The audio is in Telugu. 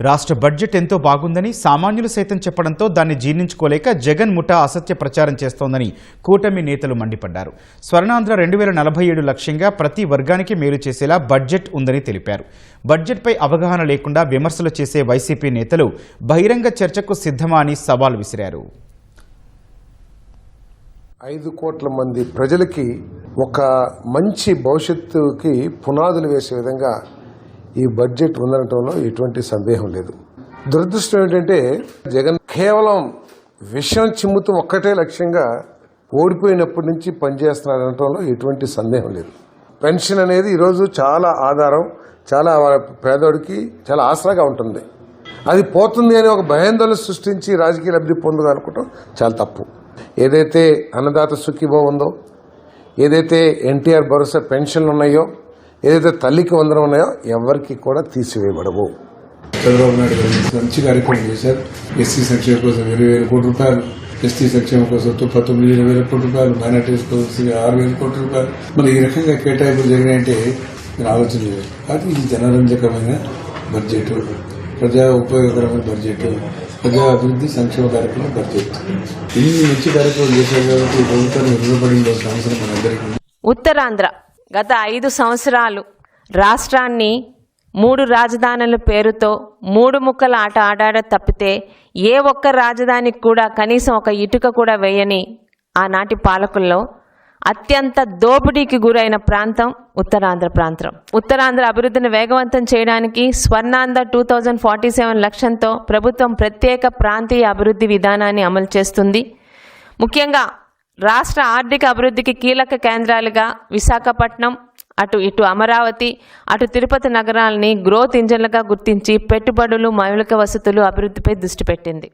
రాష్ట్ర బడ్జెట్ ఎంతో బాగుందని సామాన్యులు సైతం చెప్పడంతో దాన్ని జీర్ణించుకోలేక జగన్ ముఠా అసత్య ప్రచారం చేస్తోందని కూటమి నేతలు మండిపడ్డారు. స్వర్ణాంధ్ర 2047 లక్ష్యంగా ప్రతి వర్గానికి మేలు చేసేలా బడ్జెట్ ఉందని తెలిపారు. బడ్జెట్పై అవగాహన లేకుండా విమర్శలు చేసే వైసీపీ నేతలు బహిరంగ చర్చకు సిద్ధమా అని సవాల్ విసిరారు. 5 కోట్ల మంది ప్రజలకి ఒక మంచి భవిష్యత్తుకి పునాదులు వేసే విధంగా ఈ బడ్జెట్ ఉందనటంలో ఎటువంటి సందేహం లేదు. దురదృష్టం ఏంటంటే జగన్ కేవలం విషయం చిమ్ముతూ ఒక్కటే లక్ష్యంగా ఓడిపోయినప్పటి నుంచి పనిచేస్తున్నాడనటంలో ఎటువంటి సందేహం లేదు. పెన్షన్ అనేది ఈరోజు చాలా ఆధారం, చాలా పేదోడికి చాలా ఆసరాగా ఉంటుంది. అది పోతుంది అని ఒక భయాందోళన సృష్టించి రాజకీయ లబ్ధి పొందదనుకోవటం చాలా తప్పు. ఏదైతే అన్నదాత సుఖీభావం ఉందో, ఏదైతే ఎన్టీఆర్ భరోసా పెన్షన్లు ఉన్నాయో, ఏదైతే తల్లికి వందనం ఉన్నాయో ఎవరికి కూడా తీసివేయబడవు. చంద్రబాబు నాయుడు గారు మంచి కార్యక్రమం చేశారు. ఎస్సీ సంక్షేమం కోసం 20,000 కోట్ల రూపాయలు, ఎస్టీ సంక్షేమం కోసం 19,000 కోట్ల రూపాయలు, మైనార్టీస్ కోసం 6,000 కోట్ల రూపాయలు. మరి ఈ రకంగా కేటాయింపులు జరిగినాయంటే మీరు ఆలోచన లేదు. అది ఇది జనరంజకమైన బడ్జెట్, ప్రజా ఉపయోగకరమైన బడ్జెట్, ప్రజా అభివృద్ధి సంక్షేమ కార్యక్రమం బడ్జెట్. ఇన్ని మంచి కార్యక్రమాలు చేశారు కాబట్టి ప్రభుత్వాన్ని రుణపడిన అవసరం మనందరికీ. ఉత్తరాంధ్ర గత 5 సంవత్సరాలు రాష్ట్రాన్ని 3 రాజధానుల పేరుతో 3 ముక్కల ఆట ఆడాడ తప్పితే ఏ ఒక్క రాజధానికి కూడా కనీసం ఒక ఇటుక కూడా వేయని ఆనాటి పాలకుల్లో అత్యంత దోపిడీకి గురైన ప్రాంతం ఉత్తరాంధ్ర ప్రాంతం. ఉత్తరాంధ్ర అభివృద్ధిని వేగవంతం చేయడానికి స్వర్ణాంధ్ర 2047 లక్ష్యంతో ప్రభుత్వం ప్రత్యేక ప్రాంతీయ అభివృద్ధి విధానాన్ని అమలు చేస్తుంది. ముఖ్యంగా రాష్ట్ర ఆర్థిక అభివృద్ధికి కీలక కేంద్రాలుగా విశాఖపట్నం, ఇటు అమరావతి, అటు తిరుపతి నగరాలని గ్రోత్ ఇంజన్లుగా గుర్తించి పెట్టుబడులు, మౌలిక వసతులు అభివృద్ధిపై దృష్టి పెట్టింది.